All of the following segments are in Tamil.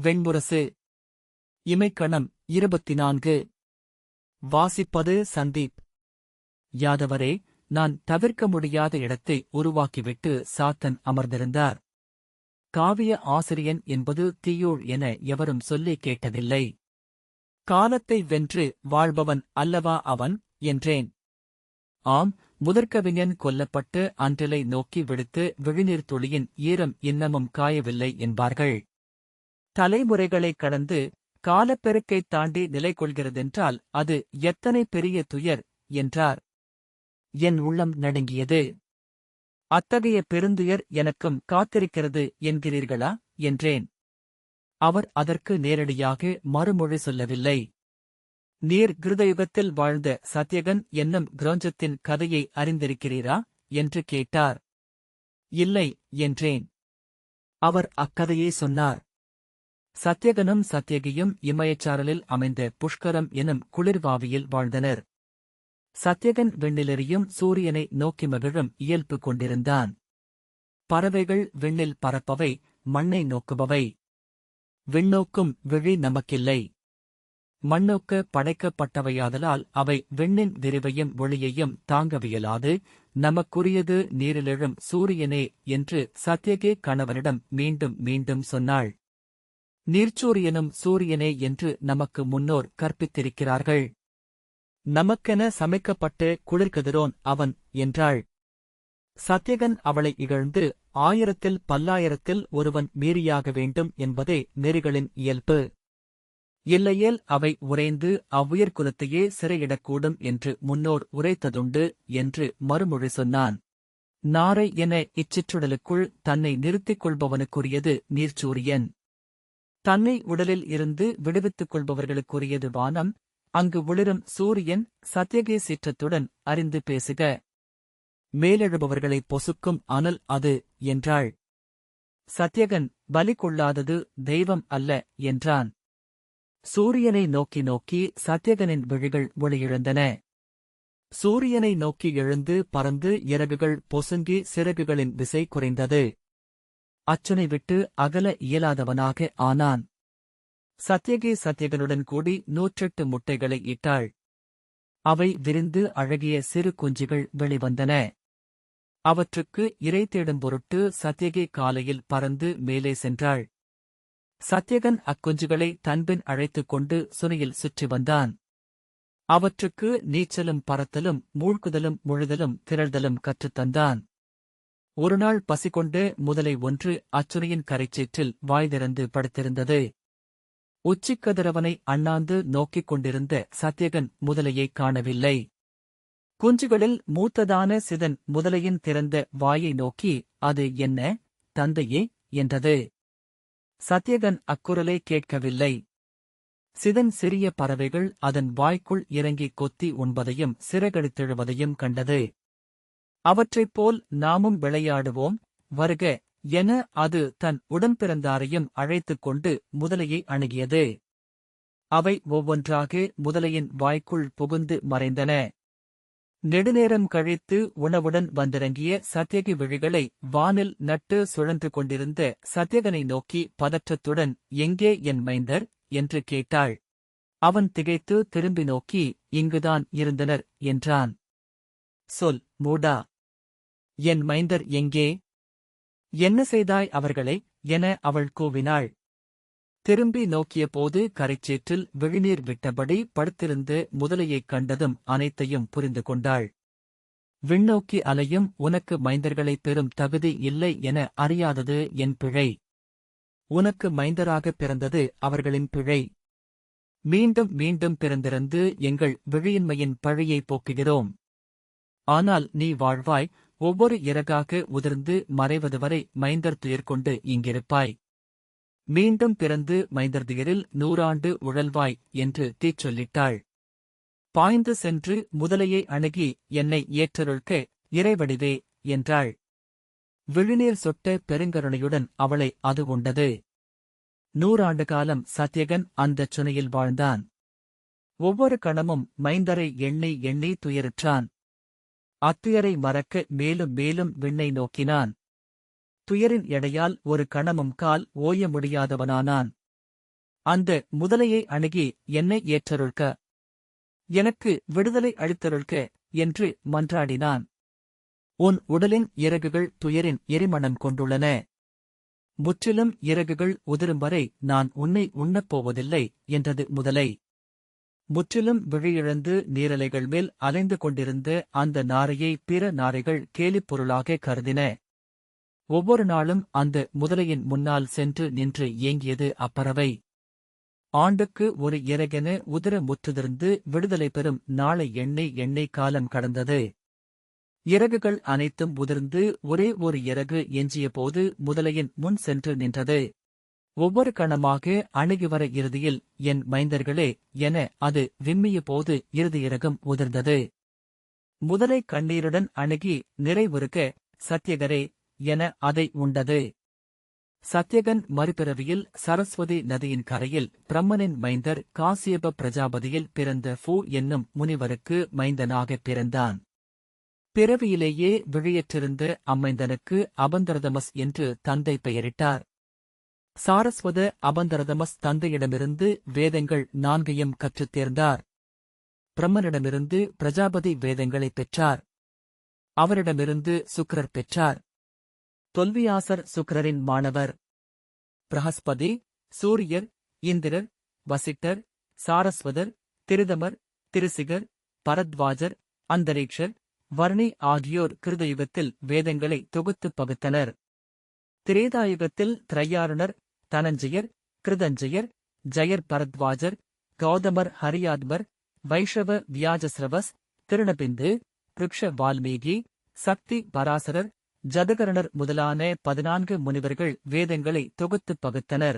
வெண்முரசு. இமைக்கணம் 24. வாசிப்பது சந்தீப். யாதவரே, நான் தவிர்க்க முடியாத இடத்தை உருவாக்கிவிட்டு சாத்தன் அமர்ந்திருந்தார். காவிய ஆசிரியன் என்பது தீயோள் என எவரும் சொல்லிக் கேட்டதில்லை. காலத்தை வென்று வாழ்பவன் அல்லவா அவன் என்றேன். ஆம், முதற்கவிஞன் கொல்லப்பட்டு அன்றிலை நோக்கி விடுத்து விழிநீர் துளியின் ஈரம் இன்னமும் காயவில்லை என்பார்கள். தலைமுறைகளைக் கடந்து காலப்பெருக்கைத் தாண்டி நிலை கொள்கிறதென்றால் அது எத்தனை பெரிய துயர் என்றார். என் உள்ளம் நடுங்கியது. அத்தகைய பெருந்துயர் எனக்கும் காத்திருக்கிறது என்கிறீர்களா என்றேன். அவர் அதற்கு நேரடியாக மறுமொழி சொல்லவில்லை. நீர் கிருதயுகத்தில் வாழ்ந்த சத்யகன் என்னும் கிரௌஞ்சத்தின் கதையை அறிந்திருக்கிறீரா என்று கேட்டார். இல்லை என்றேன். அவர் அக்கதையை சொன்னார். சத்யகனும் சத்யகியும் இமயச்சாரலில் அமைந்த புஷ்கரம் எனும் குளிர்வாவியில் வாழ்ந்தனர். சத்யகன் விண்ணிலெறியும் சூரியனை நோக்கி மகிழும் இயல்பு கொண்டிருந்தான். பறவைகள் விண்ணில் பறப்பவை, மண்ணை நோக்குபவை. விண்ணோக்கும் விழி நமக்கில்லை. மண்ணோக்க படைக்கப்பட்டவையாதலால் அவை விண்ணின் விரிவையும் ஒளியையும் தாங்கவியலாது. நமக்குரியது நீரிலெழும் சூரியனே என்று சத்யகி கணவனிடம் மீண்டும் மீண்டும் சொன்னாள். நீர்ச்சூரியனும் சூரியனே என்று நமக்கு முன்னோர் கற்பித்திருக்கிறார்கள். நமக்கென சமைக்கப்பட்டு குளிர்கதிரோன் அவன் என்றாள். சத்யகன் அவளை இகழ்ந்து, 1000ல் 10,000ல் ஒருவன் மீறியாக வேண்டும் என்பதே நெறிகளின் இயல்பு. இல்லையேல் அவை உறைந்து அவ்வுயிர்குலத்தையே சிறையிடக்கூடும் என்று முன்னோர் உரைத்ததுண்டு என்று மறுமொழி சொன்னான். நாரை என இச்சிற்றுடலுக்குள் தன்னை நிறுத்திக் கொள்பவனுக்குரியது நீர்ச்சூரியன். தன்னை உடலில் இருந்து விடுவித்துக் கொள்பவர்களுக்குரியது வானம். அங்கு ஒளிரும் சூரியன். சத்யகி சீற்றத்துடன் அறிந்து பேசுக. மேலெழுபவர்களை பொசுக்கும் அனல் அது என்றாள். சத்யகன் பலி கொள்ளாதது தெய்வம் அல்ல என்றான். சூரியனை நோக்கி நோக்கி சத்யகனின் விழிகள் ஒளியிழந்தன. சூரியனை நோக்கி எழுந்து பறந்து இறகுகள் பொசுங்கி சிறகுகளின் விசை குறைந்தது. அச்சனை விட்டு அகல இயலாதவனாக ஆனான். சத்யகி சத்யகனுடன் கூடி 108 முட்டைகளை இட்டாள். அவை விரிந்து அழகிய சிறு குஞ்சுகள் வெளிவந்தன. அவற்றுக்கு இரை தேடும் பொருட்டு சத்யகி காலையில் பறந்து மேலே சென்றாள். சத்யகன் அக்குஞ்சுகளை தன்பின் அழைத்துக் கொண்டு சுனையில் சுற்றி வந்தான். அவற்றுக்கு நீச்சலும் பறத்தலும் மூழ்குதலும் முழுதலும் திரள்தலும் கற்றுத்தந்தான். ஒருநாள் பசிகொண்டு முதலை ஒன்று அச்சுனையின் கரைச்சேற்றில் வாய் திறந்து படுத்திருந்தது. உச்சிக்கதிரவனை அண்ணாந்து நோக்கிக் கொண்டிருந்த சத்யகன் முதலையைக் காணவில்லை. குஞ்சுகளில் மூத்ததான சிதன் முதலையின் திறந்த வாயை நோக்கி, அது என்ன, தந்தையே என்றது. சத்யகன் அக்குரலை கேட்கவில்லை. சிதன் சிறிய பறவைகள் அதன் வாய்க்குள் இறங்கிக் கொத்தி உண்பதையும் சிறகடித்தெழுவதையும் கண்டது. அவற்றைப் போல் நாமும் விளையாடுவோம், வருக என அது தன் உடன்பிறந்தாரையும் அழைத்துக் கொண்டு முதலையை அணுகியது. அவை ஒவ்வொன்றாக முதலையின் வாய்க்குள் புகுந்து மறைந்தன. நெடுநேரம் கழித்து உணவுடன் வந்திறங்கிய சத்யகி விழிகளை வானில் நட்டு சுழன்று கொண்டிருந்த சத்யகனை நோக்கி பதற்றத்துடன், எங்கே என் மைந்தர் என்று கேட்டாள். அவன் திகைத்து திரும்பி நோக்கி, இங்குதான் இருந்தனர் என்றான். சொல், மூடா. என் மைந்தர் எங்கே? என்ன செய்தாய் அவர்களை என அவள் கூவினாள். திரும்பி நோக்கியபோது கரைச்சேற்றில் விழிநீர் விட்டபடி படுத்திருந்து முதலையைக் கண்டதும் அனைத்தையும் புரிந்து கொண்டாள். விண்ணோக்கி அலையும் உனக்கு மைந்தர்களைப் பெறும் தகுதி இல்லை என அறியாதது என் பிழை. உனக்கு மைந்தராகப் பிறந்தது அவர்களின் பிழை. மீண்டும் மீண்டும் பிறந்திருந்து எங்கள் விழியின்மையின் பழியைப் போக்குகிறோம். ஆனால் நீ வாழ்வாய், ஒவ்வொரு இறகாக உதிர்ந்து மறைவதுவரை மைந்தர் துயர் கொண்டு இங்கிருப்பாய். மீண்டும் பிறந்து மைந்தர் துயரில் 100 ஆண்டு உழல்வாய் என்று தீச்சொல்லிட்டாள். பாய்ந்து சென்று முதலையை அணுகி, என்னை ஏற்றருள்க இறைவடிவே என்றாள். விழிநீர் சொட்ட பெருங்கருணையுடன் அவளை அது உண்டது. 100 ஆண்டு காலம் சத்யகன் அந்தச் சுனையில் வாழ்ந்தான். ஒவ்வொரு கணமும் மைந்தரை எண்ணி எண்ணி துயருற்றான். அத்துயரை மறக்க மேலும் மேலும் விண்ணை நோக்கினான். துயரின் எடையால் ஒரு கணமும் கால் ஓய முடியாதவனானான். அந்த முதலையை அணுகி என்னை ஏற்றருள்க, எனக்கு விடுதலை அளித்தருள்க என்று மன்றாடினான். உன் உடலின் இறகுகள் துயரின் எரிமணம் கொண்டுள்ளன. முற்றிலும் இறகுகள் உதிரும் வரை நான் உன்னை உண்ணப்போவதில்லை என்றது முதலை. முற்றிலும் விழியிழந்து நீரலைகள் மேல் அலைந்து கொண்டிருந்த அந்த நாரையை பிற நாரைகள் கேலிப் பொருளாக கருதின. ஒவ்வொரு நாளும் அந்த முதலையின் முன்னால் சென்று நின்று ஏங்கியது அப்பறவை. ஆண்டுக்கு ஒரு இறகென உதிர முற்றுதிர்ந்து விடுதலை பெறும் நாளை எண்ணெய் காலம் கடந்தது. இறகுகள் அனைத்தும் உதிர்ந்து ஒரே ஒரு இறகு எஞ்சியபோது முதலையின் முன் சென்று நின்றது. ஒவ்வொரு கணமாக அணுகிவர இறுதியில் என் மைந்தர்களே என அது விம்மிய போது இறுதி இறகும் உதிர்ந்தது. முதலை கண்ணீருடன் அணுகி நிறைவுறுக சத்யகரே என அதை உண்டது. சத்யகன் மறுபிறவியில் சரஸ்வதி நதியின் கரையில் பிரம்மனின் மைந்தர் காசியப பிரஜாபதியில் பிறந்த ஃபூ என்னும் முனிவருக்கு மைந்தனாகப் பிறந்தான். பிறவியிலேயே விழியற்றிருந்த அம்மைந்தனுக்கு அபந்தரதமஸ் என்று தந்தை பெயரிட்டார். சாரஸ்வத அபந்தரதமஸ் தந்தையிடமிருந்து வேதங்கள் 4ஐயும் கற்றுத் தேர்ந்தார். பிரம்மனிடமிருந்து பிரஜாபதி வேதங்களைப் பெற்றார். அவரிடமிருந்து சுக்கிரர் பெற்றார். தொல்வியாசர் சுக்கிரரின் மாணவர். பிரஹஸ்பதி, சூரியர், இந்திரர், வசிட்டர், சாரஸ்வதர், திரிதமர், திருசிகர், பரத்வாஜர், அந்தரீக்ஷர், வர்ணி ஆகியோர் கிருதயுகத்தில் வேதங்களை தொகுத்துப் பகுத்தனர். திரேதாயுகத்தில் திரையாருணர், தனஞ்சயர், கிருதஞ்சயர், ஜயர் பரத்வாஜர், கௌதமர் ஹரியாத்மர், வைஷவ வியாஜஸ்ரவஸ், திருணபிந்து, ருக்ஷ வால்மீகி, சக்தி பராசரர், ஜதகரணர் முதலான 14 முனிவர்கள் வேதங்களை தொகுத்துப் பகுத்தனர்.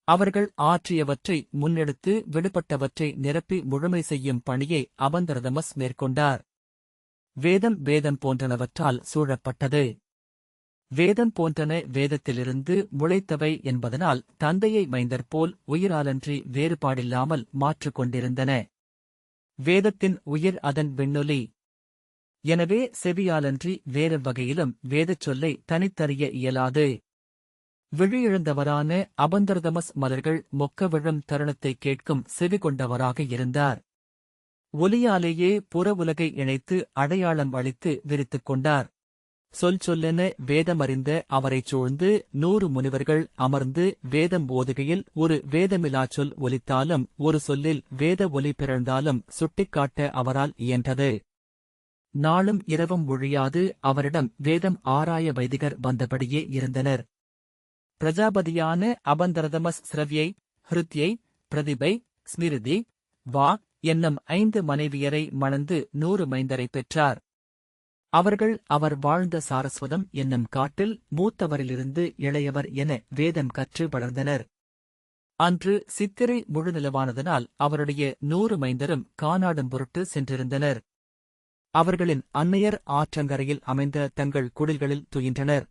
அவர்கள் ஆற்றியவற்றை முன்னெடுத்து விடுபட்டவற்றை நிரப்பி முழுமை செய்யும் பணியை அபந்தரதமஸ் மேற்கொண்டார். வேதம் போன்றனவற்றால் சூழப்பட்டது. வேதம் போன்றன வேதத்திலிருந்து முளைத்தவை என்பதனால் தந்தையை மைந்தர் போல் உயிராலன்றி வேறுபாடில்லாமல் மாற்றிக் கொண்டிருந்தன. வேதத்தின் உயிர் அதன் விண்ணொலி. எனவே செவியாலன்றி வேறு வகையிலும் வேதச் சொல்லை தனித்தறிய இயலாது. விழியிழந்தவரான அபந்தரதமஸ் மலர்கள் மொக்க விழும் தருணத்தைக் கேட்கும் செவி கொண்டவராக இருந்தார். ஒலியாலேயே புற உலகை இணைத்து அடையாளம் அளித்து விரித்துக் கொண்டார். சொல்லென வேதமறிந்த அவரைச் சூழ்ந்து 100 முனிவர்கள் அமர்ந்து வேதம் ஓதுகையில் ஒரு வேதமிலாச் சொல் ஒலித்தாலும் ஒரு சொல்லில் வேத ஒலி பிறழ்ந்தாலும் சுட்டிக்காட்ட அவரால் இயன்றது. நாளும் இரவும் ஒழியாது அவரிடம் வேதம் ஆராய வைதிகர் வந்தபடியே இருந்தனர். பிரஜாபதியான அபந்தரதமஸ் ஸ்ரவ்யை, ஹிருத்யை, பிரதிபை, ஸ்மிருதி, வா என்னும் 5 மனைவியரை மணந்து 100 மைந்தரைப் பெற்றார். அவர்கள் அவர் வாழ்ந்த சாரஸ்வதம் என்னும் காட்டில் மூத்தவரிலிருந்து இளையவர் என வேதம் கற்று வளர்ந்தனர். அன்று சித்திரை முழுநிலவானதனால் அவருடைய 100 மைந்தரும் கானாடும் பொருட்டு சென்றிருந்தனர். அவர்களின் அன்னையர் ஆற்றங்கரையில் அமைந்த தங்கள் குடில்களில் துயின்றனர்.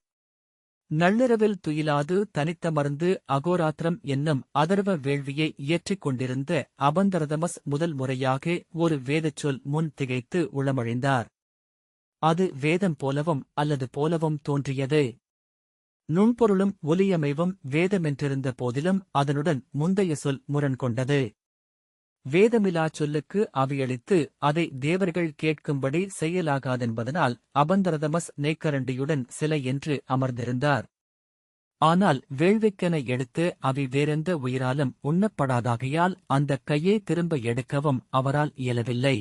நள்ளிரவில் துயிலாது தனித்தமர்ந்து அகோராத்திரம் என்னும் அதர்வ வேள்வியை இயற்றிக் கொண்டிருந்த அபந்தரதமஸ் முதல் முறையாக ஒரு வேதச் சொல் முன் திகைத்து உளமழிந்தார். அது வேதம் போலவும் அல்லது போலவும் தோன்றியது. நுண்பொருளும் ஒலியமைவும் வேதமென்றிருந்த போதிலும் அதனுடன் முந்தைய சொல் முரண் கொண்டது. வேதமிலாச் சொல்லுக்கு அவியளித்து அதை தேவர்கள் கேட்கும்படி செய்யலாகாதென்பதனால் அபந்தரதமஸ் நேக்கரண்டியுடன் சிலை என்று அமர்ந்திருந்தார். ஆனால் வேள்விக்கென எடுத்து அவி வேறெந்த உயிராலும் உண்ணப்படாதாகையால் அந்தக் கையே திரும்ப எடுக்கவும் அவரால் இயலவில்லை.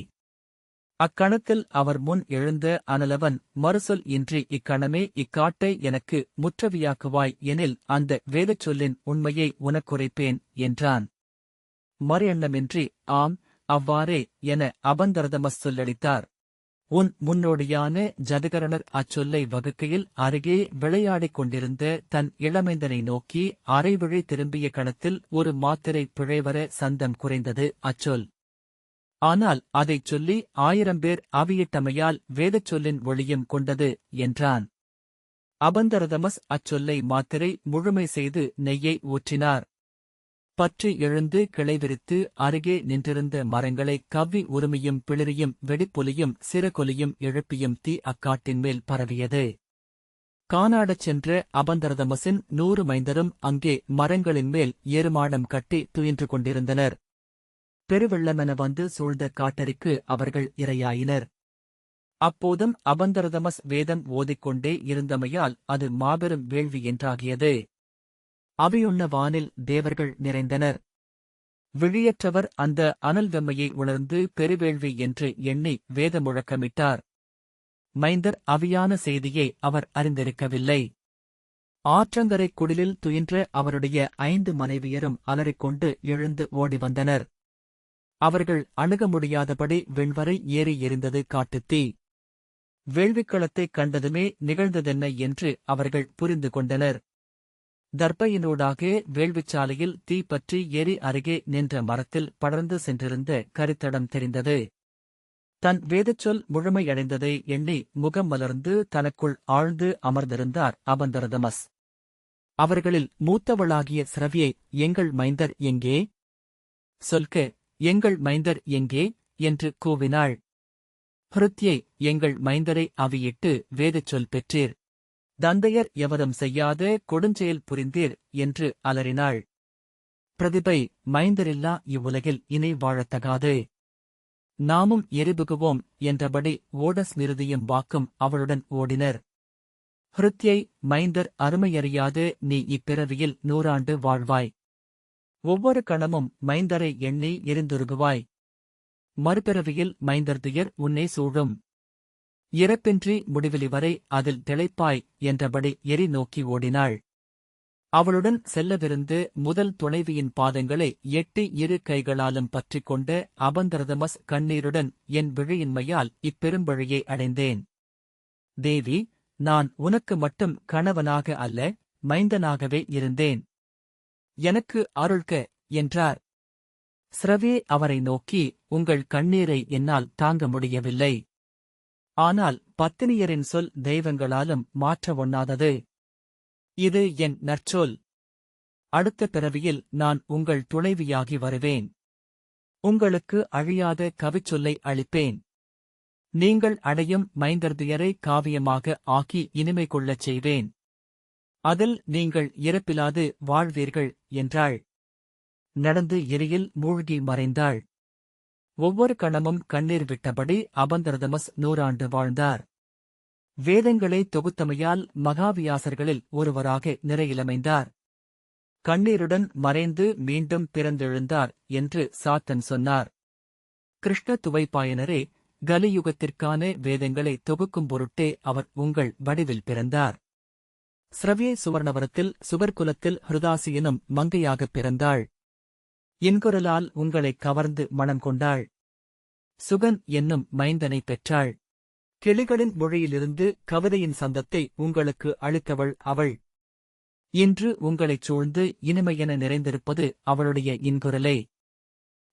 அக்கணத்தில் அவர் முன் எழுந்த அனலவன் மறுசொல் இன்றி இக்கணமே இக்காட்டை எனக்கு முற்றவியாக்குவாய் எனில் அந்த வேதச் சொல்லின் உண்மையை உனக்குரைப்பேன் என்றான். மறு எண்ணமின்றி ஆம் அவ்வாறே என அபந்தரதமஸ் சொல்லளித்தார். உன் முன்னோடியான ஜதகரணர் அச்சொல்லை வகுக்கையில் அருகே விளையாடிக் கொண்டிருந்த தன் இளமைந்தனை நோக்கி அரைவிழி திரும்பிய கணத்தில் ஒரு மாத்திரை பிழைவர சந்தம் குறைந்தது அச்சொல். ஆனால் அதைச் சொல்லி 1000 பேர் அவியிட்டமையால் வேதச் சொல்லின் ஒளியும் கொண்டது என்றான். அபந்தரதமஸ் அச்சொல்லை மாத்திரை முழுமை செய்து நெய்யை ஊற்றினார். பற்றி எழுந்து கிளைவிரித்து அருகே நின்றிருந்த மரங்களை கவ்வி உருமியும் பிளிரியும் வெடிப்பொலியும் சிறகொலியும் எழுப்பியும் தீ அக்காட்டின் மேல் பரவியது. காணாடச் சென்ற அபந்தரதமசின் 100 மைந்தரும் அங்கே மரங்களின் மேல் ஏறுமாடம் கட்டி துயின்று கொண்டிருந்தனர். பெருவெள்ளமென வந்து சூழ்ந்த காட்டரிக்கு அவர்கள் இரையாயினர். அப்போதும் அபந்தரதமஸ் வேதம் ஓதிக்கொண்டே இருந்தமையால் அது மாபெரும் வேள்வி என்றாகியது. அவையுண்ண வானில் தேவர்கள் நிறைந்தனர். விழியற்றவர் அந்த அனல் வெம்மையை உணர்ந்து பெருவேள்வி என்று எண்ணி வேத முழக்கமிட்டார். மைந்தர் அவியான செய்தியை அவர் அறிந்திருக்கவில்லை. ஆற்றங்கரைக் குடிலில் துயின்ற அவருடைய 5 மனைவியரும் அலறிக்கொண்டு எழுந்து ஓடி வந்தனர். அவர்கள் அணுக முடியாதபடி விண்வரை ஏறி எரிந்தது காட்டுத்தீ. வேள்விக்களத்தைக் கண்டதுமே நிகழ்ந்ததென்ன என்று அவர்கள் புரிந்து கொண்டனர். தர்பையினூடாக வேள்விச்சாலையில் தீ பற்றி ஏறி அருகே நின்ற மரத்தில் படர்ந்து சென்றிருந்த கரித்தடம் தெரிந்தது. தன் வேதச்சொல் முழுமையடைந்ததை எண்ணி முகம் மலர்ந்து தனக்குள் ஆழ்ந்து அமர்ந்திருந்தார் அபந்தரதமஸ். அவர்களில் மூத்தவளாகிய சிரவியை, எங்கள் மைந்தர் எங்கே? சொல்க, எங்கள் மைந்தர் எங்கே? என்று கூவினாள். ஹிருத்யை, எங்கள் மைந்தரை அவியிட்டு வேதச்சொல் பெற்றீர். தந்தையர் எவரும் செய்யாத கொடுஞ்செயல் புரிந்தீர் என்று அலறினாள். பிரதிபை, மைந்தரில்லா இவ்வுலகில் இனி வாழத்தகாது. நாமும் எரிபுகுவோம் என்றபடி ஓடஸ்மிருதியும் வாக்கும் அவளுடன் ஓடினர். ஹிருத்யை, மைந்தர் அருமையறியாது நீ இப்பிறவியில் 100 ஆண்டு வாழ்வாய். ஒவ்வொரு கணமும் மைந்தரை எண்ணி எரிந்துருகுவாய். மறுபிறவியில் மைந்தர்துயர் உன்னை சூழும். இறப்பின்றி முடிவிலி வரை அதில் திளைப்பாய் என்றபடி எரி நோக்கி ஓடினாள். அவளுடன் செல்லவிருந்து முதல் துணைவியின் பாதங்களை எட்டி 2 கைகளாலும் பற்றிக் கொண்ட அபந்தரதமஸ் கண்ணீருடன், என் விழியின்மையால் இப்பெரும்பழியை அடைந்தேன். தேவி, நான் உனக்கு மட்டும் கணவனாக அல்ல, மைந்தனாகவே இருந்தேன். எனக்கு அருள்க என்றார். சிரவே அவரை நோக்கி, உங்கள் கண்ணீரை என்னால் தாங்க முடியவில்லை. ஆனால் பத்தினியரின் சொல் தெய்வங்களாலும் மாற்ற ஒண்ணாதது. இது என் நற்சொல். அடுத்த பிறவியில் நான் உங்கள் துணைவியாகி வருவேன். உங்களுக்கு அழியாத கவிச்சொல்லை அளிப்பேன். நீங்கள் அடையும் மைந்தர்துயரை காவியமாக ஆக்கி இனிமை கொள்ளச் செய்வேன். அதில் நீங்கள் இறப்பிலாது வாழ்வீர்கள் என்றாள். நடந்து எரியில் மூழ்கி மறைந்தாள். ஒவ்வொரு கணமும் கண்ணீர் விட்டபடி அபந்தரதமஸ் 100 ஆண்டு வாழ்ந்தார். வேதங்களை தொகுத்தமையால் மகாவியாசர்களில் ஒருவராக நிறையிலமைந்தார். கண்ணீருடன் மறைந்து மீண்டும் பிறந்தெழுந்தார் என்று சாத்தன் சொன்னார். கிருஷ்ண துவைப்பாயனரே, கலியுகத்திற்கான வேதங்களை தொகுக்கும் பொருட்டே அவர் உங்கள் வடிவில் பிறந்தார். சிரவியை சுவர்ணவரத்தில் சுவர்குலத்தில் ஹிருதாசி எனும் மங்கையாகப் பிறந்தாள். இன்குரலால் உங்களைக் கவர்ந்து மணம் கொண்டாள். சுகன் என்னும் மைந்தனை பெற்றாள். கிளிகளின் மொழியிலிருந்து கவிதையின் சந்தத்தை உங்களுக்கு அளித்தவள் அவள். இன்று உங்களைச் சூழ்ந்து இனிமையென நிறைந்திருப்பது அவளுடைய இன்குரலே.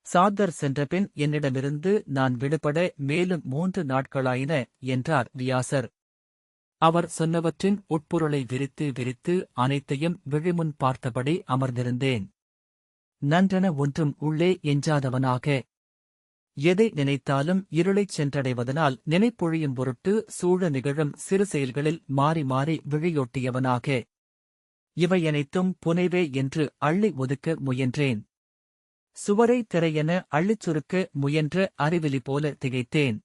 சாத்தர் சென்றபின் என்னிடமிருந்து நான் விடுபட மேலும் 3 நாட்களாயின என்றார் வியாசர். அவர் சொன்னவற்றின் உட்பொருளை விரித்து விரித்து அனைத்தையும் விழிமுன் பார்த்தபடி அமர்ந்திருந்தேன். நன்றென ஒன்றும் உள்ளே எஞ்சாதவனாக. எதை நினைத்தாலும் இருளைச் சென்றடைவதனால் நினைப்பொழியும் பொருட்டு சூழ நிகழும் சிறு செயல்களில் மாறி மாறி விழியொட்டியவனாக. இவையனைத்தும் புனைவே என்று அள்ளி ஒதுக்க முயன்றேன். சுவரை திரையென அள்ளிச் சுருக்க முயன்ற அறிவிலி போல திகைத்தேன்.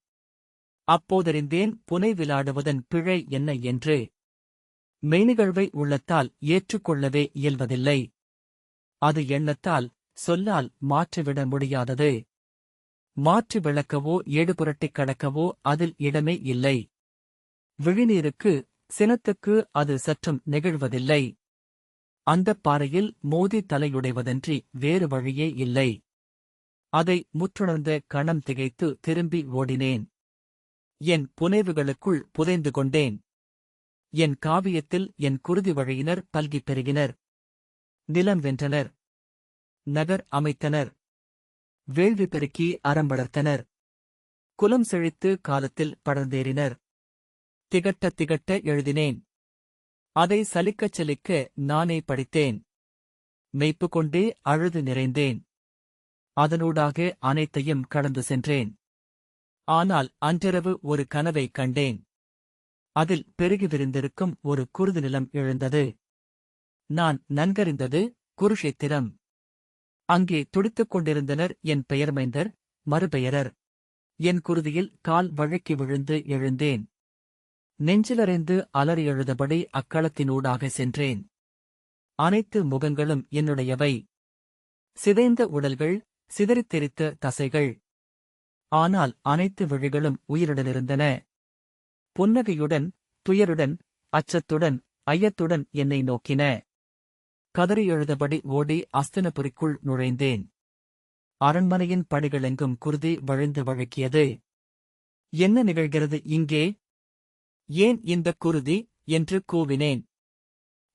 அப்போதறிந்தேன் புனை விளாடுவதன் பிழை என்ன என்று. மெய்நிகழ்வை உள்ளத்தால் ஏற்றுக்கொள்ளவே இயல்வதில்லை. அது எண்ணத்தால், சொல்லால் மாற்றிவிட முடியாதது. மாற்றி விளக்கவோ ஏடுபுரட்டிக் கடக்கவோ அதில் இடமே இல்லை. விழிநீருக்கு, சினத்துக்கு அது சற்றும் நெகிழ்வதில்லை. அந்தப் பாறையில் மோதி தலையுடைவதன்றி வேறு வழியே இல்லை. அதை முற்றுணர்ந்த கணம் திகைத்து திரும்பி ஓடினேன். என் புனைவுகளுக்குள் புதைந்து கொண்டேன். என் காவியத்தில் என் குருதி வழியினர் பல்கிப் பெருகினர். நிலம் வென்றனர். நகர் அமைத்தனர். வேள்வி பெருக்கி அறம் வளர்த்தனர். குலம் செழித்து காலத்தில் படர்ந்தேறினர். திகட்ட திகட்ட எழுதினேன். அதை சலிக்கச் சலிக்க நானே படித்தேன். மெய்ப்பு கொண்டே அழுது நிறைந்தேன். அதனூடாக அனைத்தையும் கடந்து சென்றேன். ஆனால் அன்றிரவு ஒரு கனவை கண்டேன். அதில் பெருகி விரிந்திருக்கும் ஒரு குருது நிலம் எழுந்தது. நான் நன்கறிந்தது குருஷேத்திரம். அங்கே துடித்துக் கொண்டிருந்தனர் என் பெயர்மைந்தர், மறுபெயரர். என் குருதியில் கால் வழுக்கி விழுந்து எழுந்தேன். நெஞ்சிலறைந்து அலறி எழுதபடி அக்களத்தினூடாக சென்றேன். அனைத்து முகங்களும் என்னுடையவை. சிதைந்த உடல்கள், சிதறித் தெரித்த தசைகள். ஆனால் அனைத்து விழிகளும் உயிருடனிருந்தன. புன்னகையுடன், துயருடன், அச்சத்துடன், ஐயத்துடன் என்னை நோக்கின. கதறி எழுதபடி ஓடி அஸ்தினபுரிக்குள் நுழைந்தேன். அரண்மனையின் படிகளெங்கும் குருதி வழிந்து வழுக்கியது. என்ன நிகழ்கிறது இங்கே? ஏன் இந்த குருதி என்று கூவினேன்.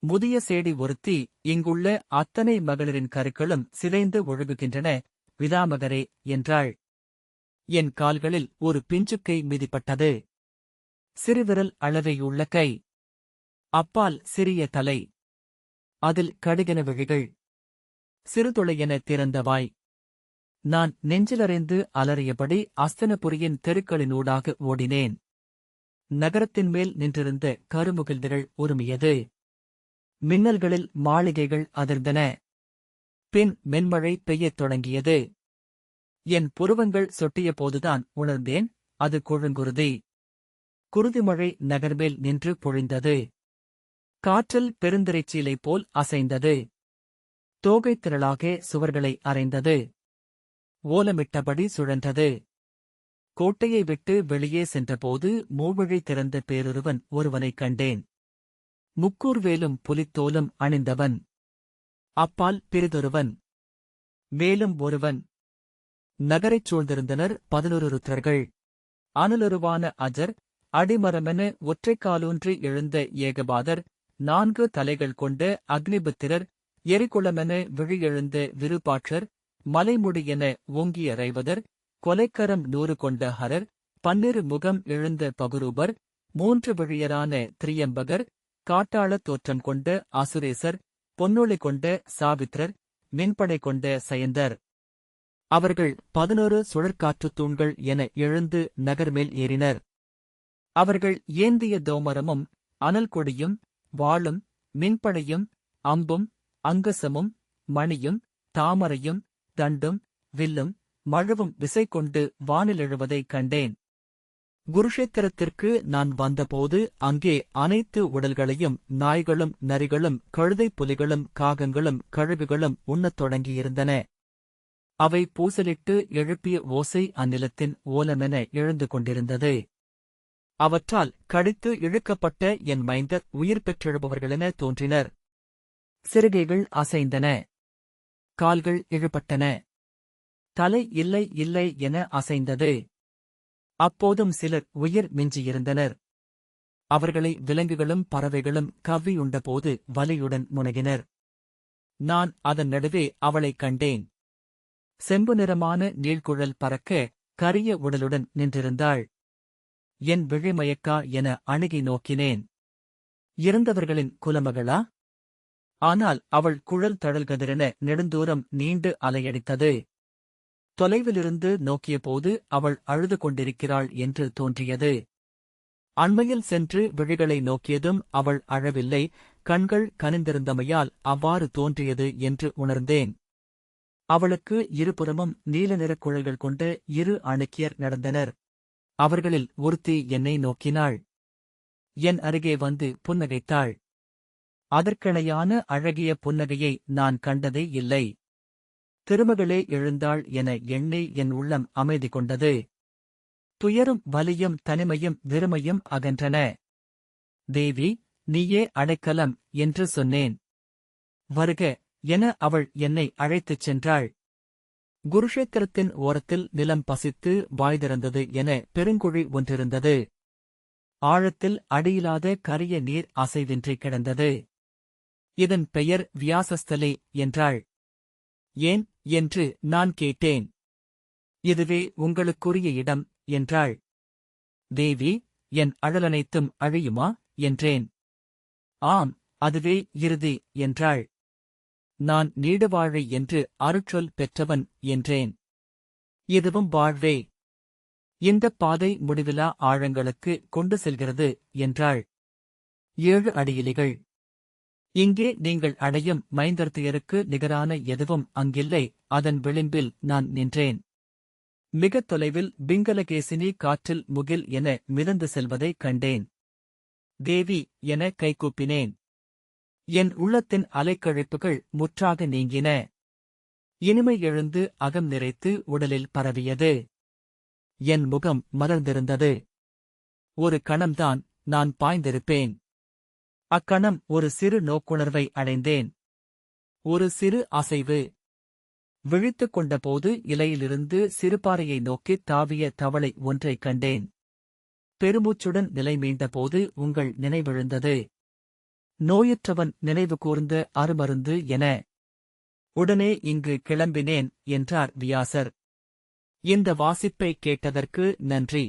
முதிய சேடி ஒருத்தி, இங்குள்ள அத்தனை மகளிரின் கருக்களும் சிதைந்து ஒழுகுகின்றன, விதாமகரே என்றாள். என் கால்களில் ஒரு பிஞ்சுக்கை மிதிப்பட்டது. சிறுவிரல் அளவையுள்ள கை. அப்பால் சிறிய தலை. அதில் கடுகென விழிகள். சிறுதுளையென திறந்த வாய். நான் நெஞ்சிலறைந்து அலறியபடி அஸ்தினபுரியின் தெருக்களினூடாக ஓடினேன். நகரத்தின் மேல் நின்றிருந்த கருமுகில்திரள் உருமியது. மின்னல்களில் மாளிகைகள் அதிர்ந்தன. பின் மென்மழை பெய்யத் தொடங்கியது. என் புருவங்கள் சொட்டிய போதுதான் உணர்ந்தேன், அது கொழுங்குருதி. குருதிமழை நகர்மேல் நின்று பொழிந்தது. காற்றில் பெருந்திரைச்சீலை போல் அசைந்தது. தோகைத் திரளாக சுவர்களை அறைந்தது. ஓலமிட்டபடி சுழன்றது. கோட்டையை விட்டு வெளியே சென்றபோது மூவழி திறந்த பேரொருவன் ஒருவனைக் கண்டேன். முக்கூர்வேலும் புலித்தோலும் அணிந்தவன். அப்பால் பிறிதொருவன். மேலும் ஒருவன். நகரைச் சூழ்ந்திருந்தனர் 11 ருத்ரர்கள். அனலுருவான அஜர், அடிமரமென ஒற்றைக்காலூன்றி எழுந்த ஏகபாதர், 4 தலைகள் கொண்ட அக்னிபுத்திரர், எரிகுளமென விழியெழுந்த விருபாட்சர், மலைமுடியென ஓங்கிய ரைவதர், கொலைக்கரம் 100 கொண்ட ஹரர், 12 முகம் எழுந்த பகுரூபர், 3 விழியரான திரியம்பகர், காட்டாளத் தோற்றம் கொண்ட அசுரேசர், பொன்னொளி கொண்ட சாவித்ரர், மின்படை கொண்ட சயந்தர். அவர்கள் 11 சுழற்காற்றுத் தூண்கள் என எழுந்து நகர்மேல் ஏறினர். அவர்கள் ஏந்திய தோமரமும், அனல் கொடியும், வாளும், மின்படையும், அம்பும், அங்கசமும், மணியும், தாமரையும், தண்டும், வில்லும், மழுவும் விசை கொண்டு வானிலெழுவதைக் கண்டேன். குருஷேத்திரத்திற்கு நான் வந்தபோது அங்கே அனைத்து உடல்களையும் நாய்களும் நரிகளும் கழுதைப் புலிகளும் காகங்களும் கழுகுகளும் உண்ணத் தொடங்கியிருந்தன. அவை பூசலிட்டு எழுப்பிய ஓசை அந்நிலத்தின் ஓலமென எழுந்து கொண்டிருந்தது. அவற்றால் கடித்து இழுக்கப்பட்ட என் மைந்தர் உயிர் பெற்றெழுபவர்களென தோன்றினர். சிறுகைகள் அசைந்தன. கால்கள் இழுபட்டன. தலை இல்லை இல்லை என அசைந்தது. அப்போதும் சிலர் உயிர் மிஞ்சியிருந்தனர். அவர்களை விலங்குகளும் பறவைகளும் கவ்வியுண்டபோது வலியுடன் முனகினர். நான் அதன் நடுவே அவளைக் கண்டேன். செம்பு நிறமான நீள்குழல் பறக்க கரிய உடலுடன் நின்றிருந்தாள். என் விழிமயக்கா என அணுகி நோக்கினேன். இறந்தவர்களின் குலமகளா? ஆனால் அவள் குழல் தழல்கதிரென நெடுந்தூரம் நீண்டு அலையடித்தது. தொலைவிலிருந்து நோக்கியபோது அவள் அழுது கொண்டிருக்கிறாள் என்று தோன்றியது. அண்மையில் சென்று விழிகளை நோக்கியதும் அவள் அழவில்லை, கண்கள் கனிந்திருந்தமையால் அவ்வாறு தோன்றியது என்று உணர்ந்தேன். அவளுக்கு இருபுறமும் நீல நிறக் குழல்கள் கொண்ட 2 அணுக்கியர் நடந்தனர். அவர்களில் ஒருத்தி என்னை நோக்கினாள். என் அருகே வந்து புன்னகைத்தாள். அதற்கிணையான அழகிய புன்னகையை நான் கண்டதே இல்லை. திருமகளே எழுந்தாள் என எண்ணி என் உள்ளம் அமைதி கொண்டது. துயரும் வலியும் தனிமையும் வெறுமையும் அகன்றன. தேவி, நீயே அடைக்கலம் என்று சொன்னேன். வருக என அவள் என்னை அழைத்துச் சென்றாள். குருஷேத்திரத்தின் ஓரத்தில் நிலம் பசித்து வாய்திறந்தது என பெருங்குழி ஒன்றிருந்தது. ஆழத்தில் அடியிலாத கரிய நீர் அசைவின்றி கிடந்தது. இதன் பெயர் வியாசஸ்தலே என்றாள். ஏன் என்று நான் கேட்டேன். இதுவே உங்களுக்குரிய இடம் என்றாள். தேவி, என் அழலனைத்தும் அழியுமா என்றேன். ஆம், அதுவே இறுதி என்றாள். நான் நீடுவாழை என்று அருட்சொல் பெற்றவன் என்றேன். இதுவும் வாழ்வே. இந்தப் பாதை முடிவிலா ஆழங்களுக்கு கொண்டு செல்கிறது என்றாள். 7 அடியிலிகள். இங்கே நீங்கள் அடையும் மைந்தர்த்தியருக்கு நிகரான எதுவும் அங்கில்லை. அதன் விளிம்பில் நான் நின்றேன். மிகத் தொலைவில் பிங்கலகேசினி காற்றில் முகில் என மிதந்து செல்வதைக் கண்டேன். தேவி என கைகூப்பினேன். என் உள்ளத்தின் அலைக்கழிப்புகள் முற்றாக நீங்கின. இனிமை எழுந்து அகம் நிறைத்து உடலில் பரவியது. என் முகம் மலர்ந்திருந்தது. ஒரு கணம்தான் நான் பாய்ந்திருப்பேன். அக்கணம் ஒரு சிறு நோக்குணர்வை அடைந்தேன். ஒரு சிறு அசைவு. விழித்துக் கொண்டபோது இலையிலிருந்து சிறுபாறையை நோக்கித் தாவிய தவளை ஒன்றைக் கண்டேன். பெருமூச்சுடன் நிலை மீண்டபோது உங்கள் நினைவெழுந்தது. நோயுற்றவன் நினைவு கூர்ந்த அருமருந்து என. உடனே இங்கு கிளம்பினேன் என்றார் வியாசர். இந்த வாசிப்பை கேட்டதற்கு நன்றி.